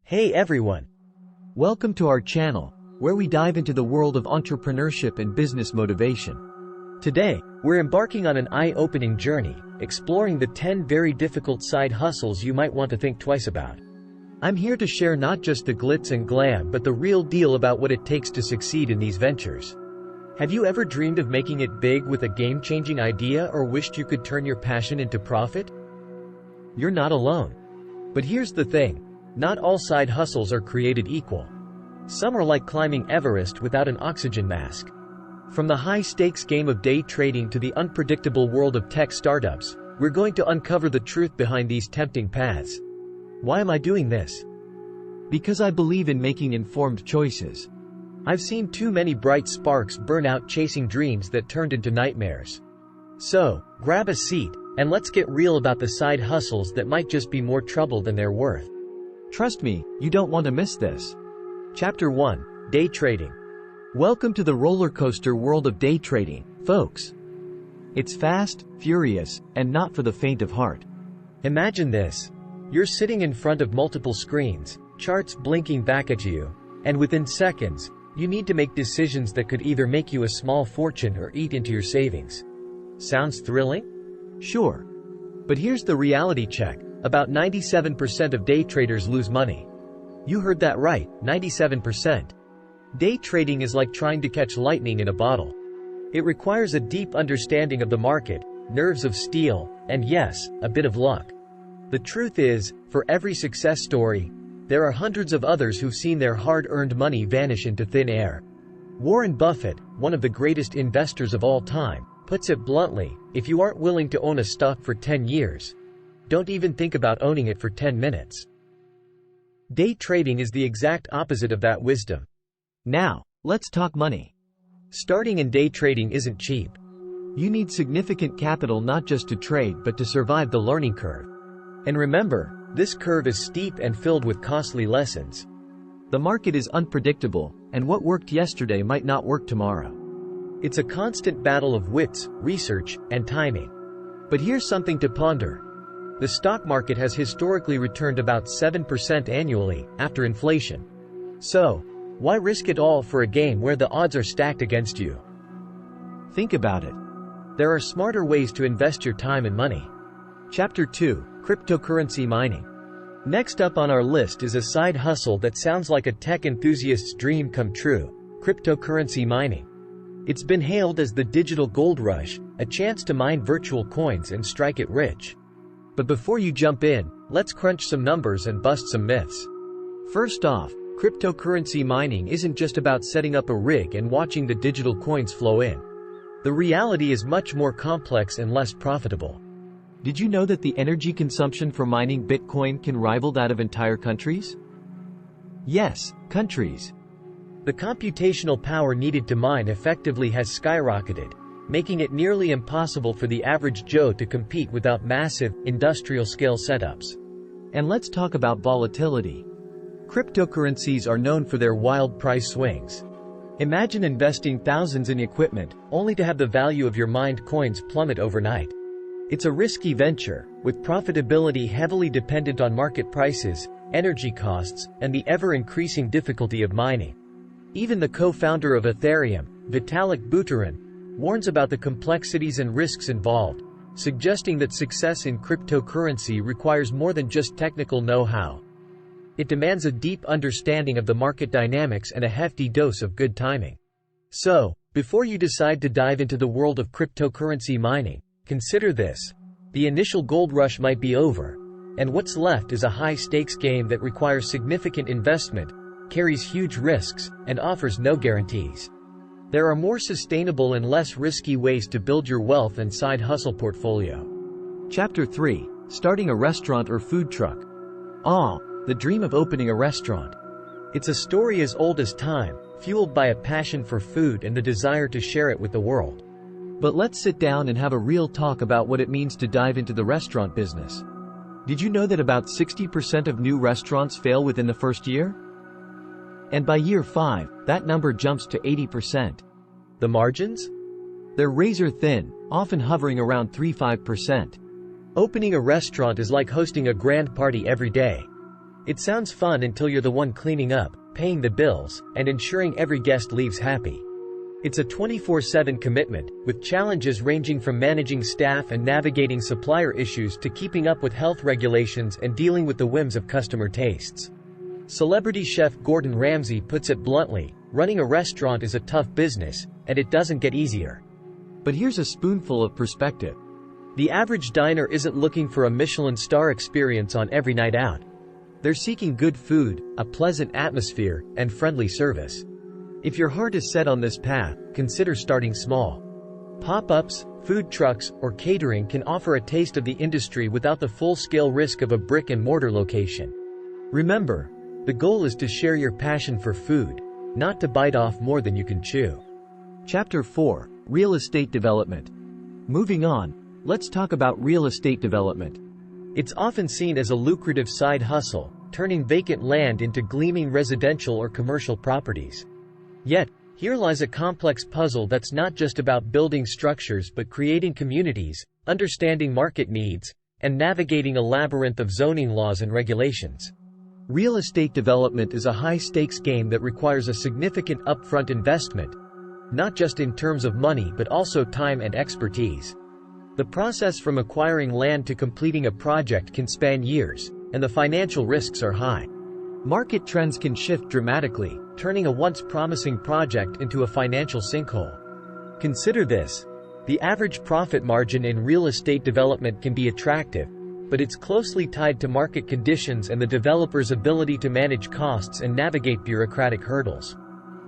Hey everyone! Welcome to our channel, where we dive into the world of entrepreneurship and business motivation. Today, we're embarking on an eye-opening journey, exploring the 10 very difficult side hustles you might want to think twice about. I'm here to share not just the glitz and glam but the real deal about what it takes to succeed in these ventures. Have you ever dreamed of making it big with a game-changing idea or wished you could turn your passion into profit? You're not alone. But here's the thing. Not all side hustles are created equal. Some are like climbing Everest without an oxygen mask. From the high-stakes game of day trading to the unpredictable world of tech startups, we're going to uncover the truth behind these tempting paths. Why am I doing this? Because I believe in making informed choices. I've seen too many bright sparks burn out chasing dreams that turned into nightmares. So, grab a seat, and let's get real about the side hustles that might just be more trouble than they're worth. Trust me, you don't want to miss this. Chapter 1: Day Trading. Welcome to the roller coaster world of day trading, folks. It's fast, furious, and not for the faint of heart. Imagine this. You're sitting in front of multiple screens, charts blinking back at you, and within seconds, you need to make decisions that could either make you a small fortune or eat into your savings. Sounds thrilling? Sure. But here's the reality check. About 97% of day traders lose money. You heard that right, 97%. Day trading is like trying to catch lightning in a bottle. It requires a deep understanding of the market, nerves of steel, and yes, a bit of luck. The truth is, for every success story, there are hundreds of others who've seen their hard-earned money vanish into thin air. Warren Buffett, one of the greatest investors of all time, puts it bluntly, if you aren't willing to own a stock for 10 years, don't even think about owning it for 10 minutes. Day trading is the exact opposite of that wisdom. Now, let's talk money. Starting in day trading isn't cheap. You need significant capital not just to trade but to survive the learning curve. And remember, this curve is steep and filled with costly lessons. The market is unpredictable, and what worked yesterday might not work tomorrow. It's a constant battle of wits, research, and timing. But here's something to ponder. The stock market has historically returned about 7% annually, after inflation. So, why risk it all for a game where the odds are stacked against you? Think about it. There are smarter ways to invest your time and money. Chapter 2: Cryptocurrency Mining. Next up on our list is a side hustle that sounds like a tech enthusiast's dream come true: cryptocurrency mining. It's been hailed as the digital gold rush, a chance to mine virtual coins and strike it rich. But before you jump in, let's crunch some numbers and bust some myths. First off, cryptocurrency mining isn't just about setting up a rig and watching the digital coins flow in. The reality is much more complex and less profitable. Did you know that the energy consumption for mining Bitcoin can rival that of entire countries? Yes, countries. The computational power needed to mine effectively has skyrocketed, making it nearly impossible for the average Joe to compete without massive, industrial-scale setups. And let's talk about volatility. Cryptocurrencies are known for their wild price swings. Imagine investing thousands in equipment, only to have the value of your mined coins plummet overnight. It's a risky venture, with profitability heavily dependent on market prices, energy costs, and the ever-increasing difficulty of mining. Even the co-founder of Ethereum, Vitalik Buterin, warns about the complexities and risks involved, suggesting that success in cryptocurrency requires more than just technical know-how. It demands a deep understanding of the market dynamics and a hefty dose of good timing. So, before you decide to dive into the world of cryptocurrency mining, consider this. The initial gold rush might be over, and what's left is a high-stakes game that requires significant investment, carries huge risks, and offers no guarantees. There are more sustainable and less risky ways to build your wealth and side hustle portfolio. Chapter 3: Starting a Restaurant or Food Truck. The dream of opening a restaurant. It's a story as old as time, fueled by a passion for food and the desire to share it with the world. But let's sit down and have a real talk about what it means to dive into the restaurant business. Did you know that about 60% of new restaurants fail within the first year? And by year 5, that number jumps to 80%. The margins? They're razor thin, often hovering around 3–5%. Opening a restaurant is like hosting a grand party every day. It sounds fun until you're the one cleaning up, paying the bills, and ensuring every guest leaves happy. It's a 24/7 commitment, with challenges ranging from managing staff and navigating supplier issues to keeping up with health regulations and dealing with the whims of customer tastes. Celebrity chef Gordon Ramsay puts it bluntly, running a restaurant is a tough business, and it doesn't get easier. But here's a spoonful of perspective. The average diner isn't looking for a Michelin star experience on every night out. They're seeking good food, a pleasant atmosphere, and friendly service. If your heart is set on this path, consider starting small. Pop-ups, food trucks, or catering can offer a taste of the industry without the full-scale risk of a brick-and-mortar location. Remember, the goal is to share your passion for food, not to bite off more than you can chew. Chapter 4: Real Estate Development. Moving on, let's talk about real estate development. It's often seen as a lucrative side hustle, turning vacant land into gleaming residential or commercial properties. Yet, here lies a complex puzzle that's not just about building structures but creating communities, understanding market needs, and navigating a labyrinth of zoning laws and regulations. Real estate development is a high-stakes game that requires a significant upfront investment, not just in terms of money but also time and expertise. The process from acquiring land to completing a project can span years, and the financial risks are high. Market trends can shift dramatically, turning a once promising project into a financial sinkhole. Consider this. The average profit margin in real estate development can be attractive, but it's closely tied to market conditions and the developer's ability to manage costs and navigate bureaucratic hurdles.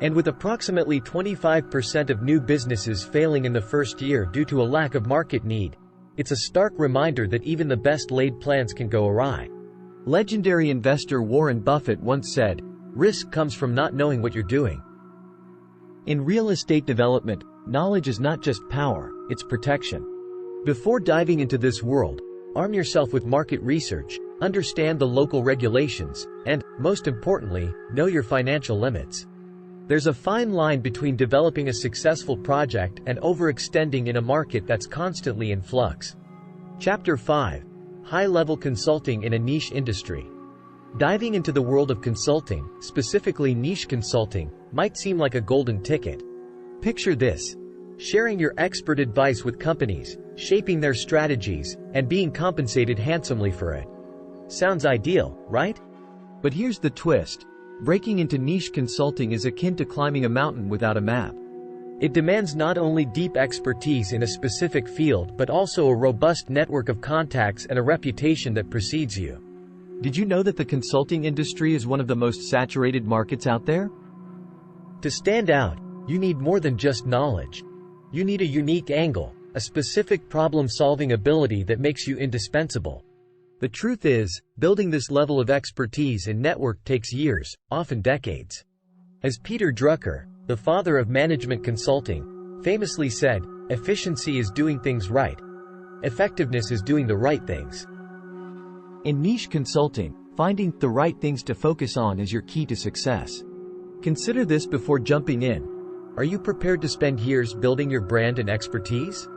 And with approximately 25% of new businesses failing in the first year due to a lack of market need, it's a stark reminder that even the best-laid plans can go awry. Legendary investor Warren Buffett once said, "Risk comes from not knowing what you're doing." In real estate development, knowledge is not just power, it's protection. Before diving into this world, arm yourself with market research, understand the local regulations, and, most importantly, know your financial limits. There's a fine line between developing a successful project and overextending in a market that's constantly in flux. Chapter 5: High-level consulting in a niche industry. Diving into the world of consulting, specifically niche consulting, might seem like a golden ticket. Picture this: sharing your expert advice with companies, shaping their strategies, and being compensated handsomely for it. Sounds ideal, right? But here's the twist. Breaking into niche consulting is akin to climbing a mountain without a map. It demands not only deep expertise in a specific field but also a robust network of contacts and a reputation that precedes you. Did you know that the consulting industry is one of the most saturated markets out there? To stand out, you need more than just knowledge. You need a unique angle, a specific problem-solving ability that makes you indispensable. The truth is, building this level of expertise and network takes years, often decades. As Peter Drucker, the father of management consulting, famously said, "Efficiency is doing things right. Effectiveness is doing the right things." In niche consulting, finding the right things to focus on is your key to success. Consider this before jumping in. Are you prepared to spend years building your brand and expertise?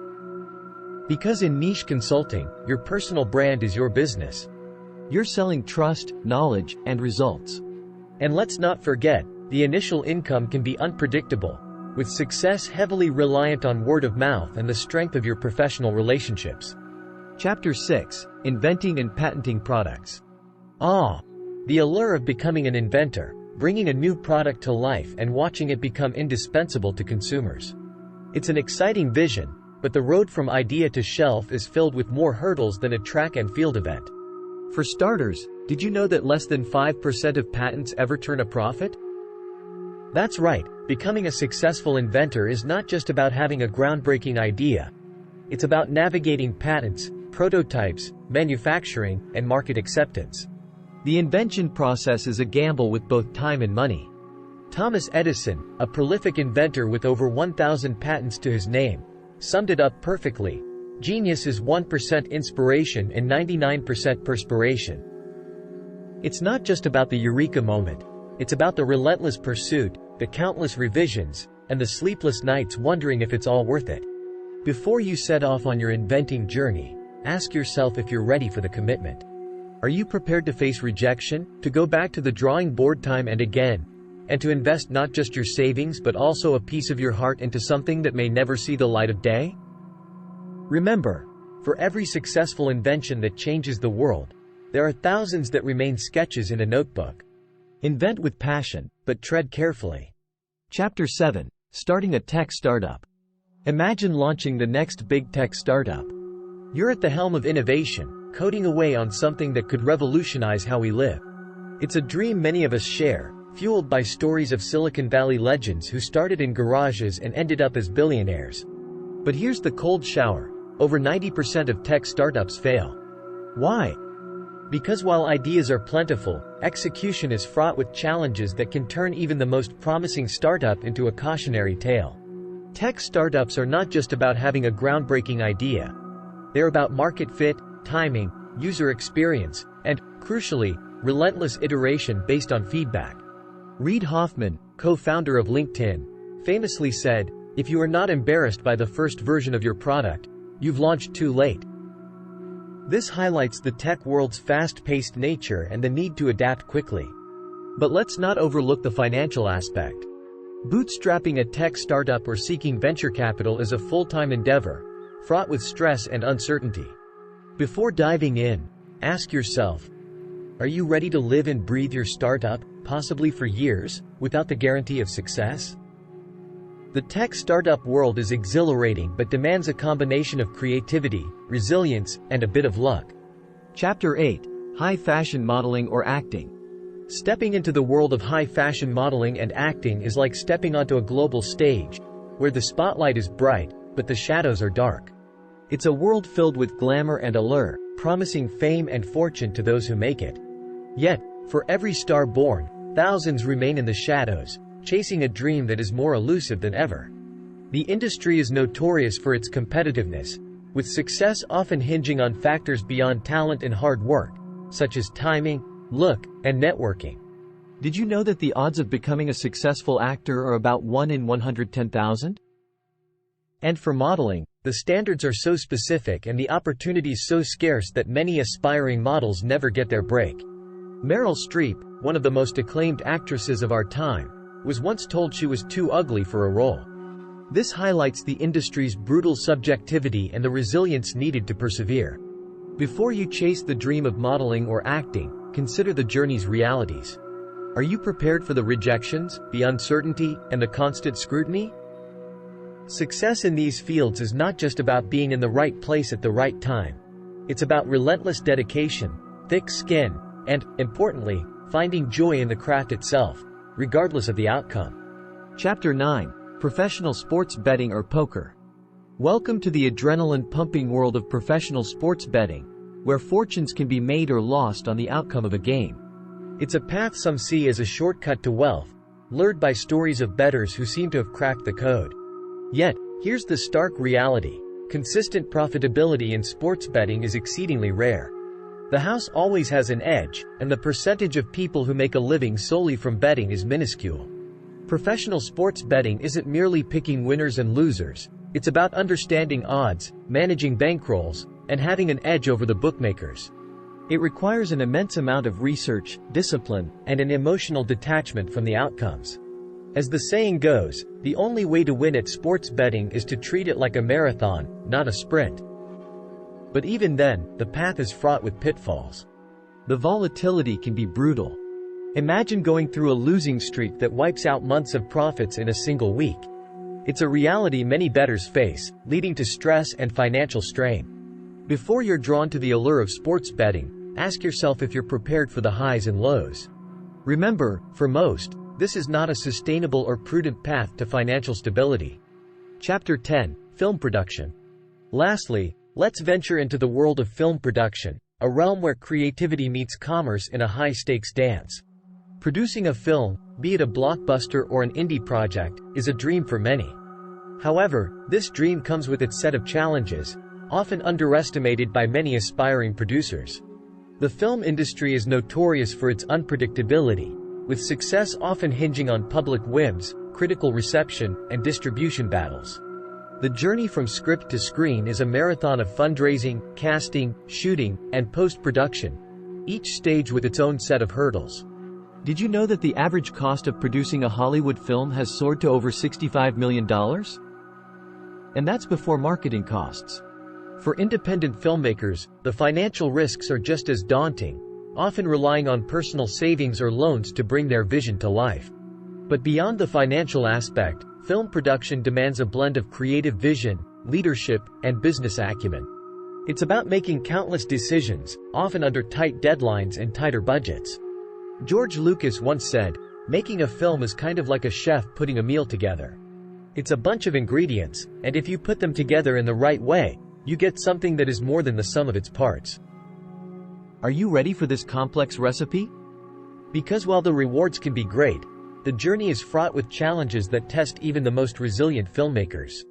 Because in niche consulting, your personal brand is your business. You're selling trust, knowledge, and results. And let's not forget, the initial income can be unpredictable, with success heavily reliant on word of mouth and the strength of your professional relationships. Chapter 6: Inventing and Patenting Products. The allure of becoming an inventor, bringing a new product to life and watching it become indispensable to consumers. It's an exciting vision, but the road from idea to shelf is filled with more hurdles than a track and field event. For starters, did you know that less than 5% of patents ever turn a profit? That's right, becoming a successful inventor is not just about having a groundbreaking idea. It's about navigating patents, prototypes, manufacturing, and market acceptance. The invention process is a gamble with both time and money. Thomas Edison, a prolific inventor with over 1,000 patents to his name, summed it up perfectly. Genius is 1% inspiration and 99% perspiration. It's not just about the eureka moment. It's about the relentless pursuit, the countless revisions, and the sleepless nights wondering if it's all worth it. Before you set off on your inventing journey, ask yourself if you're ready for the commitment. Are you prepared to face rejection, to go back to the drawing board time and again, and to invest not just your savings but also a piece of your heart into something that may never see the light of day? Remember, for every successful invention that changes the world, there are thousands that remain sketches in a notebook. Invent with passion, but tread carefully. Chapter 7. Starting a tech startup. Imagine launching the next big tech startup. You're at the helm of innovation, coding away on something that could revolutionize how we live. It's a dream many of us share, fueled by stories of Silicon Valley legends who started in garages and ended up as billionaires. But here's the cold shower. Over 90% of tech startups fail. Why? Because while ideas are plentiful, execution is fraught with challenges that can turn even the most promising startup into a cautionary tale. Tech startups are not just about having a groundbreaking idea. They're about market fit, timing, user experience, and, crucially, relentless iteration based on feedback. Reid Hoffman, co-founder of LinkedIn, famously said, "If you are not embarrassed by the first version of your product, you've launched too late." This highlights the tech world's fast-paced nature and the need to adapt quickly. But let's not overlook the financial aspect. Bootstrapping a tech startup or seeking venture capital is a full-time endeavor, fraught with stress and uncertainty. Before diving in, ask yourself, are you ready to live and breathe your startup, possibly for years, without the guarantee of success? The tech startup world is exhilarating but demands a combination of creativity, resilience, and a bit of luck. Chapter 8. High Fashion Modeling or Acting. Stepping into the world of high fashion modeling and acting is like stepping onto a global stage, where the spotlight is bright, but the shadows are dark. It's a world filled with glamour and allure, promising fame and fortune to those who make it. Yet, for every star born, thousands remain in the shadows, chasing a dream that is more elusive than ever. The industry is notorious for its competitiveness, with success often hinging on factors beyond talent and hard work, such as timing, look, and networking. Did you know that the odds of becoming a successful actor are about 1 in 110,000? And for modeling, the standards are so specific and the opportunities so scarce that many aspiring models never get their break. Meryl Streep, one of the most acclaimed actresses of our time, was once told she was too ugly for a role. This highlights the industry's brutal subjectivity and the resilience needed to persevere. Before you chase the dream of modeling or acting, consider the journey's realities. Are you prepared for the rejections, the uncertainty, and the constant scrutiny? Success in these fields is not just about being in the right place at the right time. It's about relentless dedication, thick skin, and, importantly, finding joy in the craft itself, regardless of the outcome. Chapter 9. Professional Sports Betting or Poker. Welcome to the adrenaline-pumping world of professional sports betting, where fortunes can be made or lost on the outcome of a game. It's a path some see as a shortcut to wealth, lured by stories of bettors who seem to have cracked the code. Yet, here's the stark reality. Consistent profitability in sports betting is exceedingly rare. The house always has an edge, and the percentage of people who make a living solely from betting is minuscule. Professional sports betting isn't merely picking winners and losers. It's about understanding odds, managing bankrolls, and having an edge over the bookmakers. It requires an immense amount of research, discipline, and an emotional detachment from the outcomes. As the saying goes, the only way to win at sports betting is to treat it like a marathon, not a sprint. But even then, the path is fraught with pitfalls. The volatility can be brutal. Imagine going through a losing streak that wipes out months of profits in a single week. It's a reality many bettors face, leading to stress and financial strain. Before you're drawn to the allure of sports betting, ask yourself if you're prepared for the highs and lows. Remember, for most, this is not a sustainable or prudent path to financial stability. Chapter 10. Film Production. Lastly, let's venture into the world of film production, a realm where creativity meets commerce in a high-stakes dance. Producing a film, be it a blockbuster or an indie project, is a dream for many. However, this dream comes with its set of challenges, often underestimated by many aspiring producers. The film industry is notorious for its unpredictability, with success often hinging on public whims, critical reception, and distribution battles. The journey from script to screen is a marathon of fundraising, casting, shooting, and post-production, each stage with its own set of hurdles. Did you know that the average cost of producing a Hollywood film has soared to over $65 million? And that's before marketing costs. For independent filmmakers, the financial risks are just as daunting, often relying on personal savings or loans to bring their vision to life. But beyond the financial aspect, film production demands a blend of creative vision, leadership, and business acumen. It's about making countless decisions, often under tight deadlines and tighter budgets. George Lucas once said, "Making a film is kind of like a chef putting a meal together. It's a bunch of ingredients, and if you put them together in the right way, you get something that is more than the sum of its parts." Are you ready for this complex recipe? Because while the rewards can be great, the journey is fraught with challenges that test even the most resilient filmmakers.